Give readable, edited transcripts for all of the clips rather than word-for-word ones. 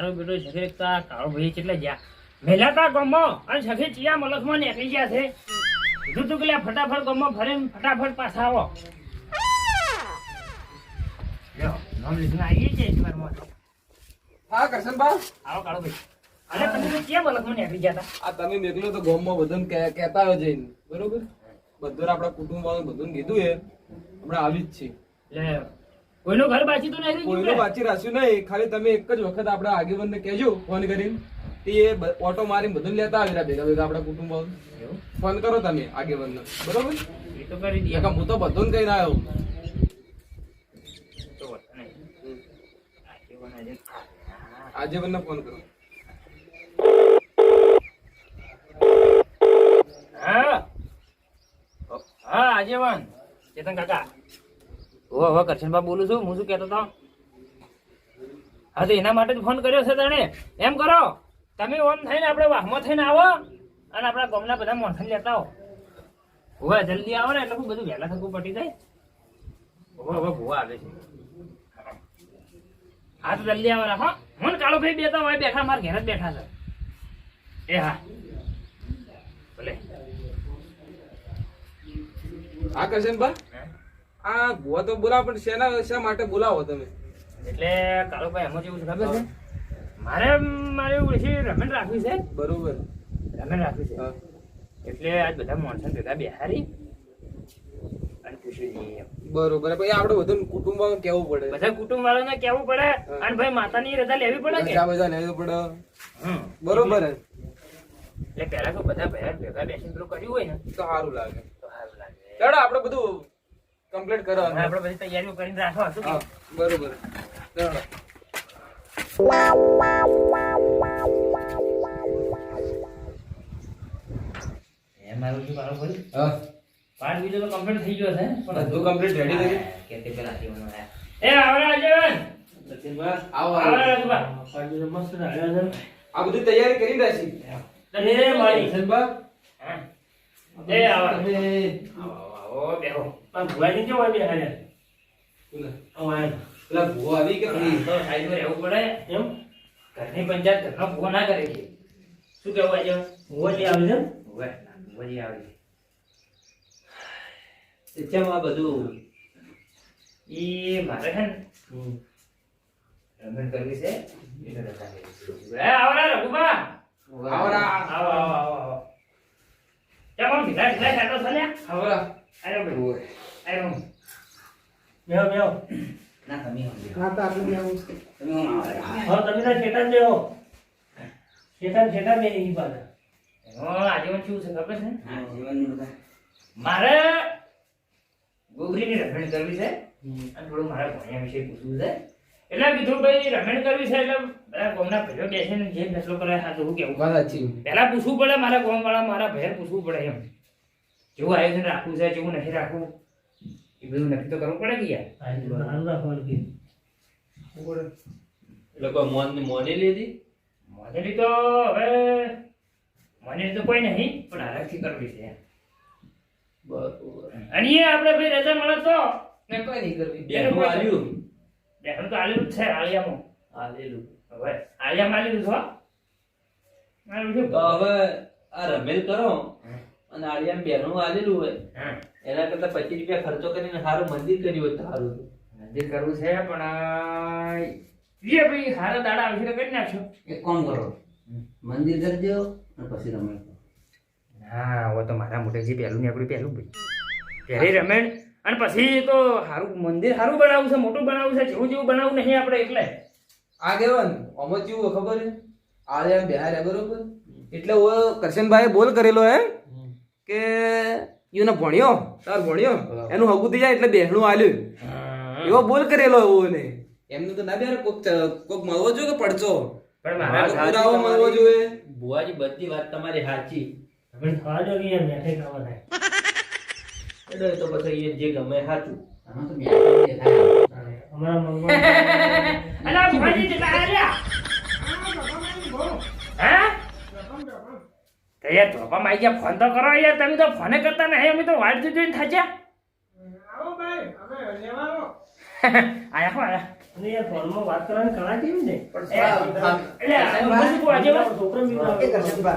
મારો બેટો સખી તા કાળો ભાઈ કેટલે ગયા મેલાતા ગમો અને સખી ચિયા મલકમાં નીકળી ગયા છે કીધું તું કે લે ફટાફટ ગમો ફરીને ફટાફટ પાછા આવો લ્યો નામ લીધું આવી છે એકવાર મોટો હા કરશનબા આવો કાળો ભાઈ અરે તમે તો ચિયા મલકમાં નીકળી ગયા હતા આ તમે મેકલો તો ગામમાં બધાને કહેતા આવ્યો જઈને બરોબર બધું આપણા કુટુંબ વાળું બધું કીધું એ હમણાં આવી જ છે એટલે કોઈનું ઘર બાકી તો નહીં કોઈનું બાચી રાખ્યું નહીં ખાલી તમે એક જ વખત આપણા આગેવાનને કહેજો ફોન કરીને તે ઓટો મારીને બધું લેતા આવી રહ્યા ભેગા ભેગા આપણા કુટુંબ વાળું ફોન કરો તમે આગેવાનને બરોબર એ તો કરી દઈએ હું તો બધું કહીને આવ્યો તો વાત નહીં આગેવાનને ફોન કરો હા હા આજેવાન ચેતન કાકા હવે કરશનબા બોલું છું હું શું કહેતો હતો હા તો એના માટે જ ફોન કર્યો છે તને એમ કરો તમે ઓમ થઈને આપણે વાહમાં થઈને આવો અને આપણા ગામના બધા મોણસને લેતા આવો હવે જલ્દી આવો ને એટલે બધું વહેલા થતું પટી જાય હવે ભૂવા આવે છે હા તો જલ્દી આવવાના હા મને કાળો ભાઈ બેતા હોય બેઠા મારા ઘેર જ બેઠા છે એ હા ભલે હા કરશનબા આ ભુવા તો બોલાવો પણ શા માટે બોલાવો તમે એટલે કાળુભાઈ એમાં જેવું છે ખબર છે મારે ઓછી રમણ રાખવી છે બરોબર રમણ રાખવી છે એટલે આજ બધા માણસો ભેગા બેહારી અને પૂછી જઈએ બરોબર પછી આપણે બધું કુટુંબ કેવું પડે બધા કુટુંબ વાળાને કેવું પડે અને ભાઈ માતાની રજા લેવી પડે કે રજા બધા લેવી પડે બરોબર એટલે પેલા તો બધા ભેગા બેસીને પેલું કર્યું હોય ને તો સારું લાગે તો સારું લાગે ચાલો આપણે બધું કમ્પ્લીટ કરો આપણે બધી તૈયારીઓ કરીને રાખો શું કે? બરોબર ચાલો મારું શું કાળો ભાઈ હા પાઠ બીજો તો કમ્પ્લીટ થઈ ગયો છે પણ બધું કમ્પ્લીટ રેડી કરી કે તે પેલા જીવનો એ આવરા આજેવાન આવો આવરા રાજુબા મસ્ત રહ્યા છે આ બધી તૈયારી કરી રાખી એ મારી સંબા હા એ આવો તમે આવો બેહો પણ ભુવાજી કેવું આવી હાલે પેલા ભૂવા આવી કે તો સાઈડમાં રહેવું પડે એમ ઘરની પંચાયત ઘરનો ભૂવો ના કરે છે શું કહેવું આજે ભુવાજી આવે છે ભૂવા ભૂવાજી આવે છે કેમ આ બધું ઈ મારે છે ને રમણ કરવી છે એટલે રજા લેવી છે. એ આવરા રઘુબા આવરા આવો આવો આવો આવો ચાલો ભીલા ભીલા ખાતો ચાલ્યા આવરા આયો ભાઈ આયો બેહો બેહો ના તમે હો હા તો આપણે આવું તમે હો આવરા હા તમે તો શેતાન બેહો શેતાન બે ઈ પાછા આજીવન શું છે ખબર છે હા જીવનનું બધા મારે ગોગરીની રમણ કરવી છે અને થોડું મારા ભણ્યા વિશે પૂછવું છે એટલે કીધું ભાઈ રમણ કરવી છે એટલે બધા ગામના ભાઈઓ બેસીને જે ફેસલો કરે હા તો હું કેવું વાત સાચી પહેલા પૂછવું પડે મારા ગામવાળા મારા ભાઈ પૂછવું પડે એમ જેવું આયોજન રાખવું છે જેવું નથી રાખવું એ બધું નક્કી તો કરવું પડે કે યાર સારું રાખવાનું કે એટલે કોઈ મોની લીધી મોડેલી તો હવે મોડેલી તો કોઈ નહીં પણ હાલતથી કરવી છે બરોબર અને એ આપણે ભાઈ રજા મળે તો ને કોઈ નહીં કરવી બેનું આલ્યું બેઠું તો આલેલું જ છે આલિયામાં આલેલું હવે આલિયામાં આલેલું છો મારું શું તો હવે આ રમેલ કરો અને આલિયામ બેનું આલેલું હોય હા એના કરતા 25 રૂપિયા ખર્ચો કરીને સારું મંદિર કર્યું હોય તો સારું મંદિર કરવું છે પણ એ ભાઈ હારા દાડા આવશે તો કરી નાખશો એક કામ કરો મંદિર કરી દો અને પછી રમેલ કરો હા હવે તો મારા મોટે જે પહેલું ને આપણું પહેલું ભાઈ પહેલી રમેણ અને પછી તો સારું મંદિર સારું બનાવવું છે મોટું બનાવવું છે જેવું જેવું બનાવવું નહીં આપણે એટલે આગેવાન ઓમો કેવું ખબર હે આલિયા બિહાર હે બરોબર એટલે ઓ કરશનભાઈ બોલ કરેલો હે કે ઈનો ભણ્યો તાર ભણ્યો એનું હગું થઈ જાય એટલે બેહણું આલ્યું એવો બોલ કરેલો એવો ને એમનું તો ના બે કોક મળવો જોઈએ કે પડચો પણ મારા મારા પુરાવો મળવો જોઈએ બુઆજી બધી વાત તમારી સાચી હવે ખાવા જો કે યાર મેઠે ખાવા થાય એટલે એ તો પછી એ જે ગમે સાચું આમાં તો મેં દેખાય અમારા મનમાં અલા ભુવાજી કેટલા આલ્યા હા તો યાર ધોપા માં ગયા ફોન તો કરો યાર તમે તો ફોને કરતા નહીં અમે તો વાટ જોઈને થાચ્યા આવો ભાઈ અમે લેવાનો આયા હો આયા અને યાર ફોનમાં વાત કરવાની કળા કેવી ને એટલે હું શું કહું આગેવાન? છોકરો બીજો આવે.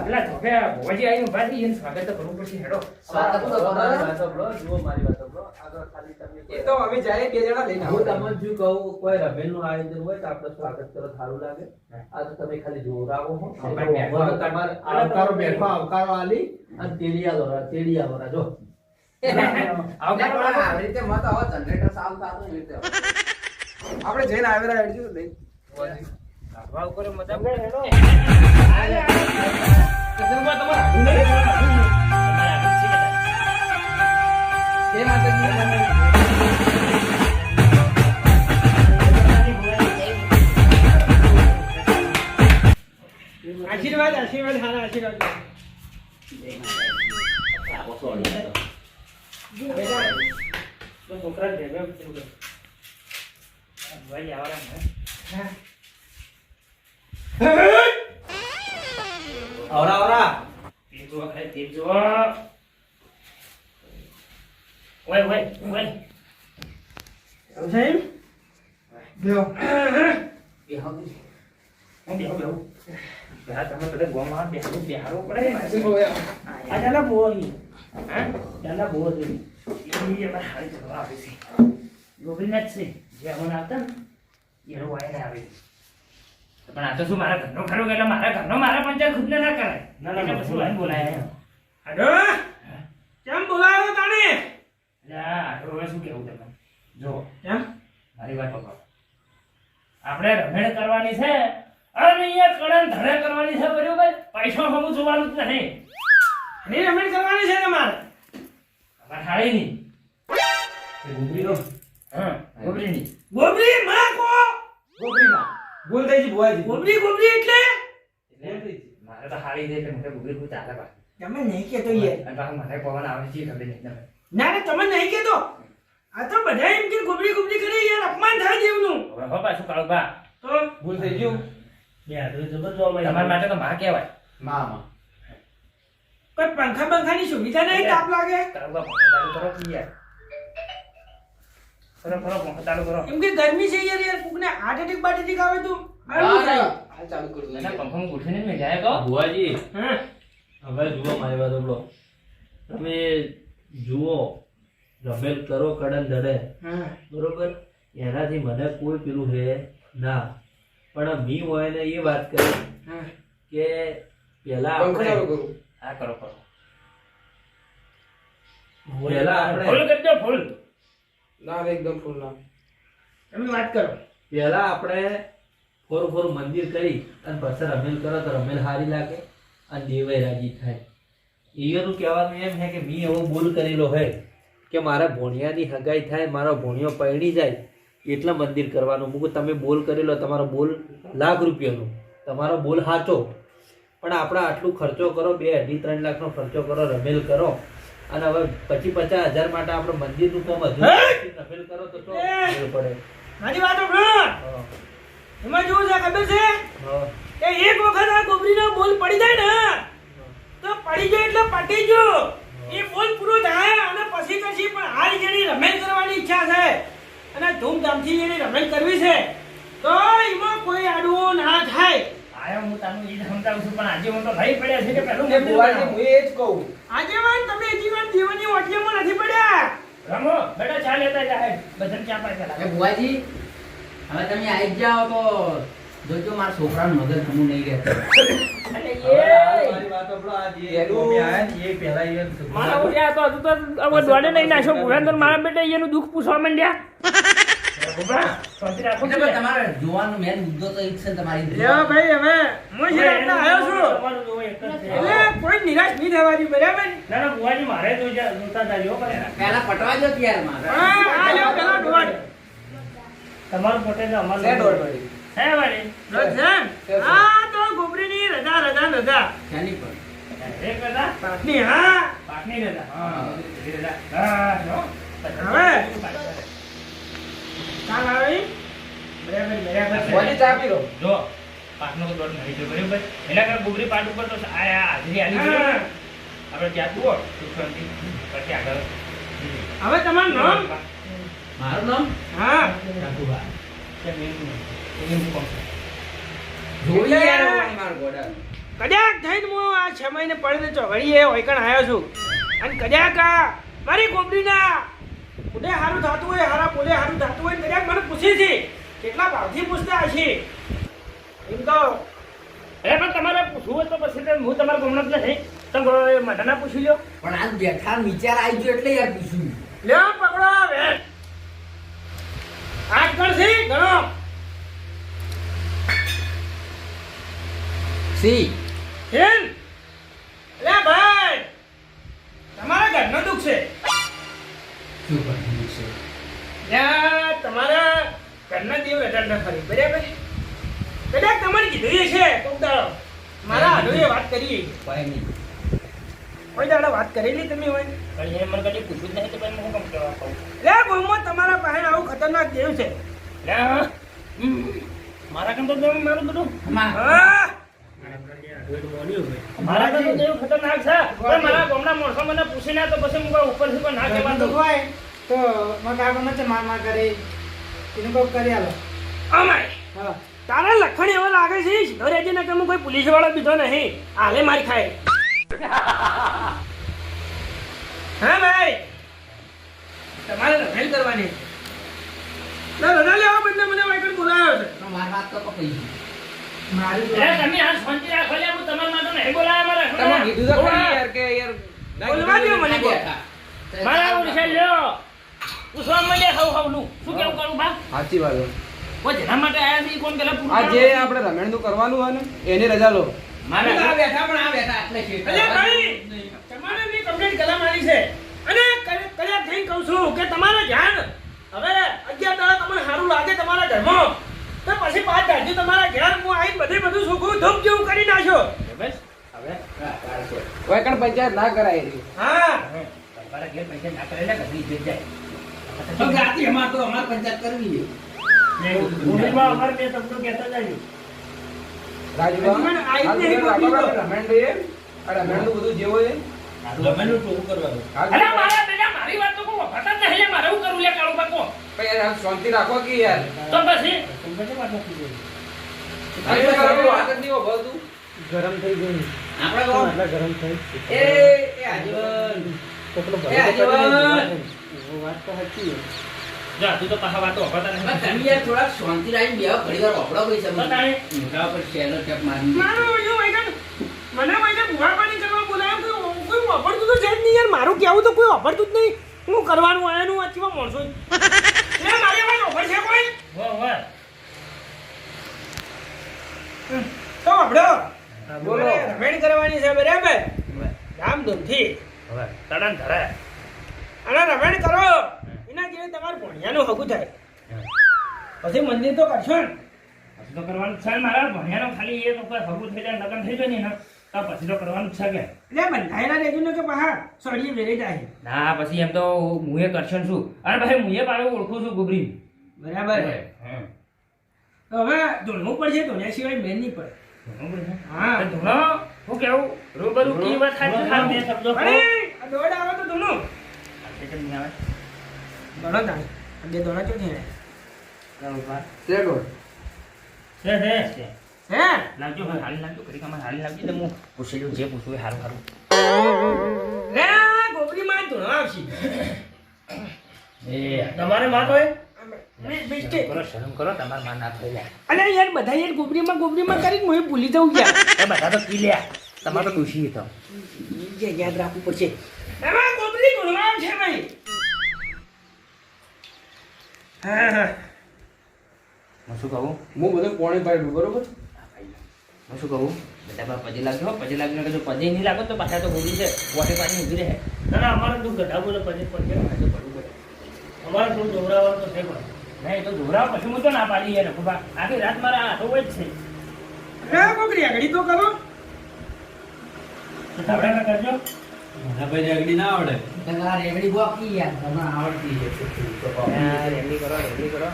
પેલા ધોફિયા ભુવાજી આવીને ઊભા થઈ, એને સ્વાગત તો કરવું પડશે, હેડો. સ્વાગત તો કરો. મારી વાત સાંભળો, જુઓ મારી વાત સાંભળો. આગળ ખાલી તમે એ તો અમે જાય બે જણા લઈને હું આવો. તમને શું કહું, કોઈ રમેલનું આયોજન હોય તો આપણે સ્વાગત કરો, સારું લાગે. આ તો તમે ખાલી જોરાવો હો. તમારે આવકારો બેઠો આવકારો આલી અને તેડિયા વરા જો. આવી રીતે મત આવો જનરેટર સાવ થતું એવી રીતે આપણે જઈને આવેલા હેડજો તો લઈ. લાડવા ઉપર મજા આપણે હેડો. કસમબા તમારે હાડું નહીં કરવાનું, તમારે હાડું છે કદાચ. જય માતાજી. આશીર્વાદ આશીર્વાદ હારા આશીર્વાદ તો છોકરા ભેગા ભુવાજી આવવાના ને. આવરા તેલ જુઓ, ખાલી તેલ જુઓ. ઓય, ઓય, ઓય. સાહેબ બેહો. હું બેહું, બેહું. પેલા તમે બધા ગોમાં બેહાડવું પડે. આ ચાલા બહુ આવી હા? ચાલા બહુ હતી એ અમારે હારી જવા આવે છે. ગોબરીના જ છે. જે અમને આવતા ને, એનો વાયને આવે છે. પણ આ તો શું મારા ઘરનો ખરો એટલે મારા ઘરનો મારા પંચાયત ખુદને ના કરાય. ના, એટલે પછી વાયને બોલાય. આડો કેમ બોલાવ્યો તાણે એટલે આ આટલું હવે શું કહેવું તમને? જો, કેમ મારી વાત પકડો. આપણે રમેણ કરવાની છે અને અહીંયા કળણ ધરે કરવાની છે, બરોબર? પૈસો હમું જોવાનું જ નહીં. નહીં રમેણ કરવાની છે તમારે અમારે થાળી નહીં. ગુગરીનો હા, ગોબરીની. ગોબરી માં કો ગોબરીમાં. ભૂલ થઈ ગઈ ભુવાજી. ગોબરી ગોબરી એટલે એટલે મારે તો હારી દે એટલે મોટે ગોબરી કોઈ ચાલે પાછું. તમે નહીં કેતો યાર અને પાછું મને પવન આવે છે, ખબર નહીં તમને. ના ના તમે નહીં કેતો આ તો બધા એમ કે ગોબરી ગોબરી કરી યાર અપમાન થાય જેવનું હવે હો પાછું કાળુબા. તો ભૂલ થઈ ગયું. બે હાથે જબર જોવા તમારા માટે તો માં કહેવાય. મામા. કોઈ પંખા બંખાની સુવિધા નહીં તાપ લાગે કાળુબા પંખો ચાલુ કરો કે યાર. કરો કરો, પંખો ચાલુ કરો. એમ કે ગરમી છે યાર યાર કોકને હાર્ટ એટેક બાર્ટ એટેક આવે તો આવું થાય હાલ ચાલુ કરું. ના, ના, પંખામાં ગોઠવીને જ મેં જાય કહો. ભુવાજી હા હવે જુઓ મારી વાત સાંભળો. તમે જુઓ રમેલ કરો કડન દડે હા બરોબર, એનાથી મને કોઈ પેલું હે ના. પણ મી હોય ને એ વાત કરી હા કે પેલા પંખો ચાલુ આપણે કરું. હા, કરો કરો. પેલા આપણે ફૂલ કરજો, ફૂલ. ના રે એકદમ ફૂલ ના. તમે વાત કરો પેલા આપણે ફોરું ફોરું મંદિર કરી અને પછી રમેલ કરો તો રમેલ હારી લાગે અને દેવાય રાજી થાય. એનું કહેવાનું એમ છે કે મી એવો બોલ કરેલો હે કે મારા ભોણિયાની હગાઈ થાય, મારો ભોણિયો પરણી જાય એટલે મંદિર કરવાનું. મૂકું તમે બોલ કરેલો, તમારો બોલ લાખ રૂપિયાનો, તમારો બોલ સાચો. પણ આપણે આટલું ખર્ચો કરો, 2-2.5-3 લાખનો ખર્ચો કરો, રમેલ કરો અને હવે 50,000 માટે આપણે મંદિરનું કામ હજુ રમેલ કરો તો શું મેળ પડે? મારી વાત સાંભળો હા, એમાં જોવું છે ખબર છે હા. કે એક વખત આ ગોબરીનો બોલ પડી જાય ને તો પડી ગયો એટલે પટી ગયો. એ બોલ પૂરો થાય અને પછી પણ હાલ જેની રમેલ કરવાની ઈચ્છા છે અને ધૂમધામથી એની રમેલ કરવી છે તો એમાં કોઈ આડવું ના થાય. આયો હું તમને ઈ જ સમજાવું છું, પણ આજે હું તો લઈ પડ્યા છે કે પેલું એ મંદિર ભુવાજી બનાવો. હું એ જ કહું. આગેવાન તમે જીવન જીવનની ઓટલીમાં નથી પડ્યા. રમો, બેટા ચા લેતા જાય. બધાને ચા પાઈ એ પેલા. ભુવાજી હવે તમે આવી જ જાઓ તો જોજો મારા છોકરાનું મગજ હમું નહીં રહેતું અને હવે એ મારી વાત સાંભળો, આ જે ગોમી આયા ને એ પહેલા એ મારા ઉઠ્યા તો હજુ તો હવે દોડે નહીં નાખ્યો ભુવન, મારા બેટા એનું દુઃખ પૂછવા માંડ્યા. ગોબરા, શાંતિ રાખો એટલે પણ તમારે જોવાનો મેન મુદ્દો તો એક છે ને તમારી ભાઈ હવે હું છે એટલે આવ્યો છું તમારું જોવું એક જ છે. એટલે કોઈ નિરાશ નહીં થવાની બરાબર. ના ના ભુવાજી મારે જોતા જાજો પણ પહેલા પટવા જો યાર મારે આ લ્યો પેલો દોડ તમારું પોતે તો અમારું છે દોઢ વાળી. હે વાળી દોડ છે આ તો ગોબરીની રજા રજા રજા શાની પર એક રજા પાટની હા પાકની રજા હા એ રજા હા જો હવે ચાલ આવી બરાબર બરાબર ભુવાજી ચા પી લો. જો પાકનો તો દોડ નહીં જો બરાબર એના કરતા બુગરી પાટ ઉપર તો આ હાજરી આલી ગયો હા. આપણે ત્યાં જુઓ સુખશાંતિ પછી આગળ હવે તમારું નામ મારું નામ હા રાખુભા. કેમ એમ કોણ છે? જોઈ યાર માર ગોડા. કદાચ થઈને હું આ 6 મહિને પડીને ચોઘડીએ ઓયકણ આવ્યો છું અને કદાચ આ મારી ગોબરીના પોતે સારું થતું હોય હારા પોતે સારું થતું હોય કદાચ મને પૂછે છે કેટલા ભાવથી પૂછતા હશે એમ તો પણ તમારે પૂછવું હોય તો પછી તો હું તમારા ગમનો જ નથી તમે મઢાના પૂછી લો પણ આજ બેઠા વિચાર આવી ગયો એટલે યાર પૂછ્યું. લ્યો પકડો હવે આજકાલ છે ઘણો સી કેમ લે ભાઈ તમારા ઘરનો દુઃખ છે શું કરવાનું છે? યા તમારા ઘરના દેવ રટણ ન ફરી બરાબર કદાચ તમારે કીધું છે કોક દાડો મારા હાડુએ વાત કરી કોઈ નહીં. કોઈ દાડો વાત કરેલી તમે હોય પણ એને મને કદી પૂછ્યું જ નહીં તો ભાઈ હું કેમ કહેવા કહું? લે ગોમમાં તમારા પાસે આવું ખતરનાક દેવ છે લે, મારા કામ તો દેવું મારું બધું આમાં હા મારા કામ તો દેવું ખતરનાક છે પણ મારા ગામના માણસો મને પૂછી ના તો પછી હું કોઈ ઉપરથી પણ ના કહેવાનું હોય તો મગાગોમાં છે માર કરે એનું કોઈ કરી આલો અમાય હા તારા લખણ એવો લાગે છે સીધો રહેજે ને કે હું કોઈ પોલીસ વાળો બીજો નહીં હાલે મારી ખાય હા ભાઈ તમારે લખાણ કરવાની ના રજા લેવા બદલે મને વાઈકન બોલાવ્યો છે માર વાત તો પકડી ગઈ. મારી લે, તમે આ શાંતિ રાખો લે, હું તમારા માટે નહીં બોલાયા મારા તમે કીધું તો ખરી યાર કે યાર બોલવા દો મને કોઈ. બેઠા. મારા ઓળખે લ્યો પૂછવા મળે હવનું શું કેવું કરું બા સાચી વાત છે. કોઈ જેના માટે આયા છે ઈ કોણ પેલા પૂછવા આ જે આપણે રમેણનું કરવાનું હોય ને એની રજા લો. મારા આ બેઠા પણ આ બેઠા એટલે છે. અલ્યા ભાઈ તમારે મેં કમ્પ્લેટ કલા મારી છે અને કયા થઈને કહું છું કે તમારે ધ્યાન હવે 11 દાડા તમને સારું લાગે તમારા ઘરમાં તો પછી 5 દાડા તમારા ઘેર હું આવીને બધું સુખું ધૂપ જેવું કરી નાખ્યો બસ હવે વાયકણ પંચાયત ના કરાય એની. હા તમારા ઘેર પૈસા ના કરેલા ઘરની ઇજ્જત જાય તો ગાતી અમાર તો અમાર પંચાયત કરવી છે. ભૂમિમાં અમારે બે શબ્દો કહેતા જાય રાજુબા, હજી મને આઈ જ હાલ નહીં તો ગોતી આપણે તો. રમેણ લઈએ. આ રમેણનું બધું જે હોય એ. રમેણનું ટોળું કરવાનું. હાલ અરે મારા બેટા મારી વાત તો કોઈ વફાતા જ નહીં લે, મારે હું કરું લે કાળું પાકો પણ યાર આમ શાંતિ રાખો કે યાર. તો પછી આ તો તારું વાત જ નહીં હોભળતું. આપણે કહો. એ આજીવન. એ આજીવન. જા તું તો પાછા વાતો વફાતા બસ નહીં તમે યાર થોડાક શાંતિ રાખીને બેહો, ઘડી વાર ઓપડો કોઈ સમજ. બતાવે. મોઢા ઉપર શેલો ટેપ મારી. મારું એવું વાઈકન મને વાઈકન ભૂવાપાણી કરવા બોલાવ્યો કોઈ વાપરતું તો છે જ નહીં યાર મારું કહેવું તો કોઈ વાપરતું જ નહીં હું કરવાનું આયાનું વાંચવા માણસો લે મારી વાત ઓફર છે કોઈ હો હો તો વાપડો બોલો. રમેણ કરવાની છે બરાબર ધામધૂમથી હવે તડન ધરે અને રમેણ કરો એના જેવું તમારું ભણિયાનું હગું થાય પછી મંદિર તો કરશો ને પછી તો કરવાનું જ છે ને મારા ભણ્યાનો ખાલી એ તો કોઈ હગું થઈ જાય લગ્ન થઈ જાય ને એના તો પછી તો કરવાનું જ છે કે એટલે બંધાયેલા રહેજો ને કે પહા સળીએ વેરી જાય ના પછી એમ તો હું એ કરશન છું અને પછી હું એ પાડે ઓળખું છું ગુબરી બરાબર તો હવે ધોળવું પડશે ધોળ્યા સિવાય મેન નહીં પડે હા. ધૂણો હું કેવું રૂબરૂ કી વાત થાય છે બે શબ્દો કહો. અરે આ દોડ આવે તો ધોનું આ કેમ નહીં આવે? દોડો તાણ બે દોડા ચો છે શેઠ. છે છે હે લાવજો ભાઈ હાલી લાવજો ઘડી કામ હાલી લાવજો એટલે હું પૂછી લઉં જે પૂછવું એ સારું સારું રે ગોબરી માં ધોણો આવશે એ તમારે માં તો મિસ્ટેક કરો શરમ કરો તમારા માં ના થઈ જાય અલે યાર બધા યાર ગોબરીમાં કરી હું ભૂલી જઉં યાર એ બધા તો પી લ્યા તમારે તો દોષી તો જે યાદ રાખવું પડશે એમાં ગોબરી ધોણવા છે ભાઈ હા હા હું શું કહું હું બધું પોણી પાડ્યું બરોબર. હું શું કહું બધા બા પજે લાગજો પજે લાગજો કે જો પજે નહીં લાગે તો પાછા તો ગોળી છે વોટે પાણી ઊભી રહે ના ના અમારે તો ગઢા બોલે પજે પડશે પાછો પડવું પડે અમારે થોડું જોવરાવાનું તો છે પણ નહીં તો જોવરાવ પછી હું તો ના પાડી યાર બાબા આખી રાત મારા હાથો હોય જ છે રે ગોબરી આગળી તો કરો તો ધાબળા કરજો મને ભાઈ રેગડી ના આવડે. પેલા રેગડી બોકી યાર તમને આવડતી છે. રેડી કરો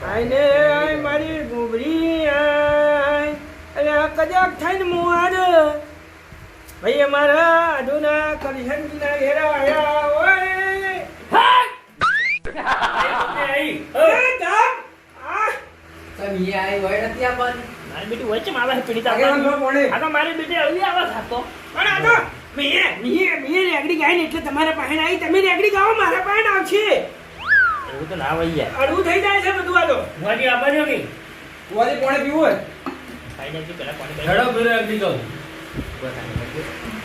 આઈને આય મારી ગોબરી આય અરે કદાચ થઈને હું આજ ભાઈ અમારા અડુના કરશનજીના ઘેરા આયા ઓય તમે આઈ હોય નથી આપણ મારી બેટી વચ્ચે આવે છે પીડિત આગેવાન લો પોણે. આ તો મારી બેટી આવી આવે થાતો પણ આ તો મેં રેગડી ગાય ને એટલે તમારા પાસે આવી તમે રેગડી ગાઓ મારા પાસે આવશે એવું તો ના હોય યાર અડવું થઈ જાય છે બધું આ તો વાજી આબાજો કે ફુવાજી પોણે પીવું હોય ખાઈ જાય પેલા પાણી હેડો પેલો એકડી કહું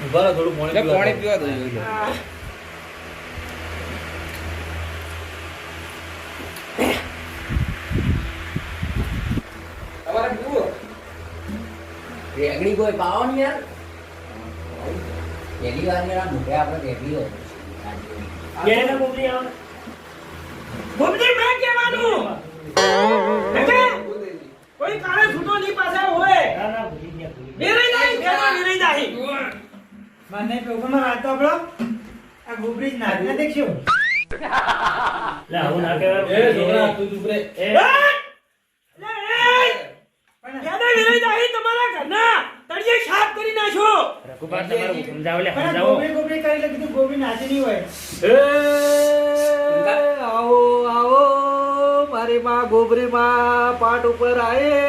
ઉભા રહો, થોડું પાણી એટલે પોણે પીવા પીવા દો જોઈ લો. આ, તમારે પીવું હોય? રેગડી કોઈ પાવો ને યાર પહેલી વાર મેરા મુખે આપણે રેગડી હોય ઘેરે ના બોલી આવે ગોમતી મેં કહેવાનું કોઈ કાળે છૂટો નહીં પાછા હોય ના ના ભૂલી ગયા ભૂલી વેરાઈ જાય કેમાં વેરાઈ જાય મને પેપરમાં વાત તો આપણો આ ગોબરી જ નાખને દેખશું ગયા લે આવું ના કહેવાય એ છોકરા તું ચૂપ રે એ યાદા વેરાઈ જાય તમારા ઘરના તળિયે સાફ કરી નાખો રઘુપાલ તમારું સમજાવો લે પણ આ સમજાવો ગોબરી ગોબરી કરી એટલે કીધું ગોબરી નાચી નહીં હોય એ આવો આવો મારી માં ગોબરી માં પાટ ઉપર આયે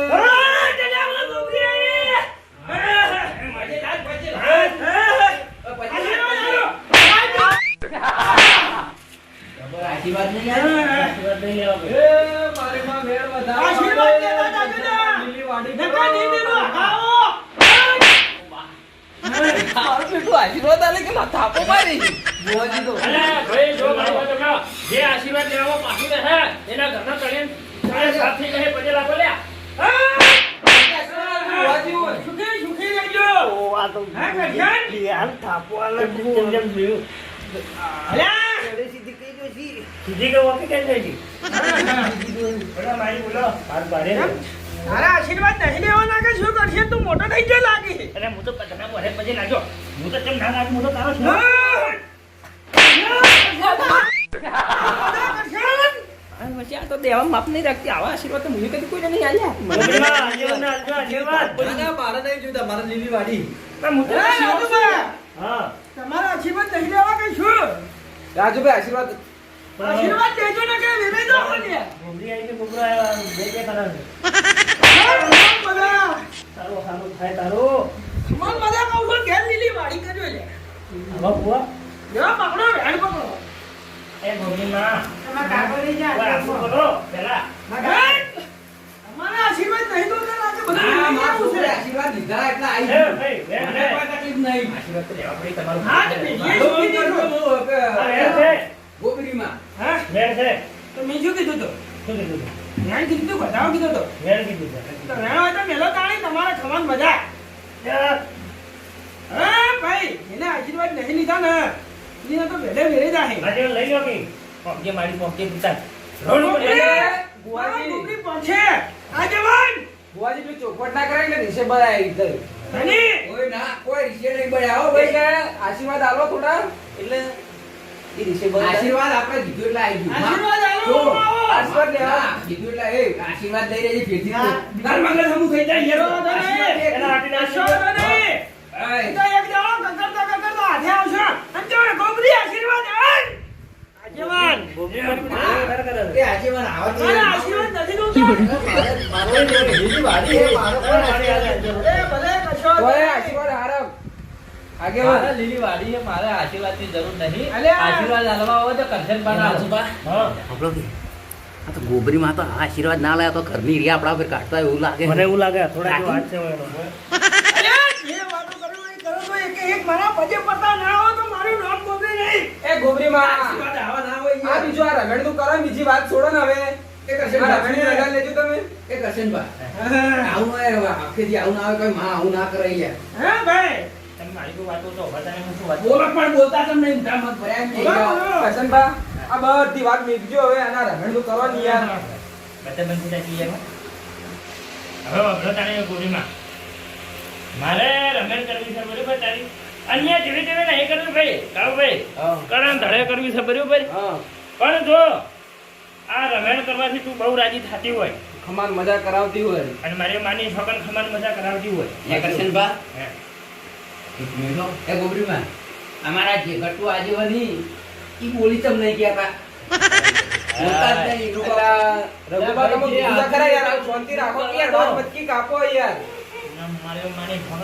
ખબર આશીર્વાદ નહીં આવે આશીર્વાદ નહીં લેવા એ મારી માં મેળ વધારો આશીર્વાદ દેતા દાદા લીલી વાડી નકા નીંદેલો આવો મારું બેટું આશીર્વાદ આલે કે માથા થાપો મારી ફુવાજી તો અલે ભાઈ જો મારી વાત સાંભળો. જે આશીર્વાદ લેવામાં પાછું રહે એના ઘરના તળિયે સાફ થઈ જાય પછી લાખો લ્યા ફુવાજી હોય. સુખી સુખી રહેજો આ તો હા કરશન યાર થાપો આલે જેમ જેમ જોયું અલ્યા સીધી કે વાકી કેમ જાય છે બોલો મારી બોલો હાથ બારે તારા આશીર્વાદ નહીં લેવાના કે શું કરશે તું મોટો થઈ ગયો લાગે અરે હું તો ઘણા ભરે પછી લાગ્યો હું તો કેમ ના લાગુ હું તો તારો છું પછી આ તો દેવા માપ નહીં રાખતી આવા આશીર્વાદ તો મુझे કદી કોઈને નહીં આલ્યા આશીર્વાદ મારે નહીં જોઈતા મારે લીલી વાડી હા તમારા આશીર્વાદ નહીં લેવા કે શું રાજુભાઈ આશીર્વાદ આશીર્વાદ દેજો ને કે વિનય દો ને ગોબરી આવી કે ગોબરો આવ્યો બે બે કરાવે બધા તારો સારું થાય તારો મન બધા કહું છું ઘેર લીલી વાડી કરજો લે આવા બુઆ જા પકડો વેણ પકડો એ ગોબરી માં તમારા કાકો લઈ જા આપો કરો પેલા અમારા આશીર્વાદ નહીં તો કે આજે ના બધું માં છે છોકરે આશીર્વાદ લીધા એટલે એ આવી ભાઈ વેણ મને કોઈ તકલીફ નહીં આશીર્વાદ તો લેવા પડી તમારું હા તો પેઢીએ શું કીધું હા, વેણ છે ગોબરીમાં હા વેણ છે તો મેં શું કીધું તો શું કીધું તું? વેણ કીધું તો બતાવો કીધું તો વેણ કીધું છે. તો વેણ હોય તો મેલો તાણી તમારા ખવાન બધા યાર, હા ભાઈ એને આશીર્વાદ નહીં લીધા ને એને તો વેલે વેરે જાહે આજે લઈ લો કે પોકે મારી પોકે દીધા રોડ ઉપર લઈ લો. ગોબરી પહોંચે આગેવાન ફુવાજી પેલી ચોખવટ ના કરાય એટલે રીસે બધાય ઇધર. ધની કોઈ ના કોઈ રીશે નહીં બળ્યા હો ભાઈ ભાઈ કે આશીર્વાદ આલો થોડા એટલે એ રીસે બધાય. આશીર્વાદ આપણે કીધું એટલે આવી ગયું આશીર્વાદ આલો જો, આશીર્વાદ લેવા હા, કીધું એટલે એ આશીર્વાદ લઈ રહી ફેરથી હા. તાર મગજ હમું થઈ જાય યાર. આશીર્વાદ આશીર્વાદ એના હાથે કશો નહીં એ, તો એક દાડો કકડતો કકડતો હાથે આવશે અને જો ગોબરી આશીર્વાદ આલ આગેવાન ગોબરી મારી હા. ખરેખર કરે. એ આશીર્વાદ આવત નહીં. મારા આશીર્વાદ નથી જોતા મારો લીલી વાડી હે, મારો પણ આશીર્વાદ. એ ભલે કશો તોય આશીર્વાદ હારા આગેવાન. મારે લીલી વાડી છે મારે આશીર્વાદની જરૂર નહીં અલ્યા. આશીર્વાદ આલવા હોય તો કરશન પણ આલો. હા આ તો ગોબરીમાં તો આશીર્વાદ ના લાયા તો ઘરની રી આપણા પર કાઢતા હોય એવું લાગે મને એવું લાગે થોડા જેવો હાથ છે એનો. અલ્યા, જે વાતો કરો એ કરો તો એક મારા પગે પતા ના હોય તો મારું નામ ગોબરી નહીં એ ગોબરીમાં આશીર્વાદ આવા ના હોય આ યાર. બીજું આ રમેણનું કરો ને બીજી વાત છોડો ને હવે એ કરશન આ રમેણની રજા લેજો તમે એ કરશનભા. આવું ના આવે, આખેથી આવું ના આવે કોઈ માં આવું ના કરે યાર. હે ભાઈ તમે મારી કોઈ વાતો તો બધાને હું શું વાત બોલો પણ બોલતા તમને ઊંધા મત ભર્યા એમ નહીં બોલો, યાર. બોલો. કરશનભા આ બધી વાત મેકજો હવે આના રમેણનું કરો ને યાર બધા બંધ થઈ જાય હવે વાપરો તારે ગોળીમાં મારે રમેણ કરવી છે બરોબર તારી અન્ય જેવી તેવી નહીં કરવી ભાઈ કાળુભાઈ કરણ ધડે કરવી છે બરોબર હા પણ જો આ રમેણ કરવાથી તું બહુ રાજી થતી હોય ખમાન મજા કરાવતી હોય અને મારી માની છોકન ખમાન મજા કરાવતી હોય એ કરશનભા, હે. એક મિનિટ હો. એ ગોબરીમાં અમારા જે ગટુ આજે બની ઈ બોલી તમ નહીં કહેતા બોલતા જ નહીં. લોકો અલા, રઘુબા તમે કીધું તો ખરા યાર, હવે શાંતિ રાખો કે યાર, વાત મતકી કાપો યાર. મારે મારી ફોન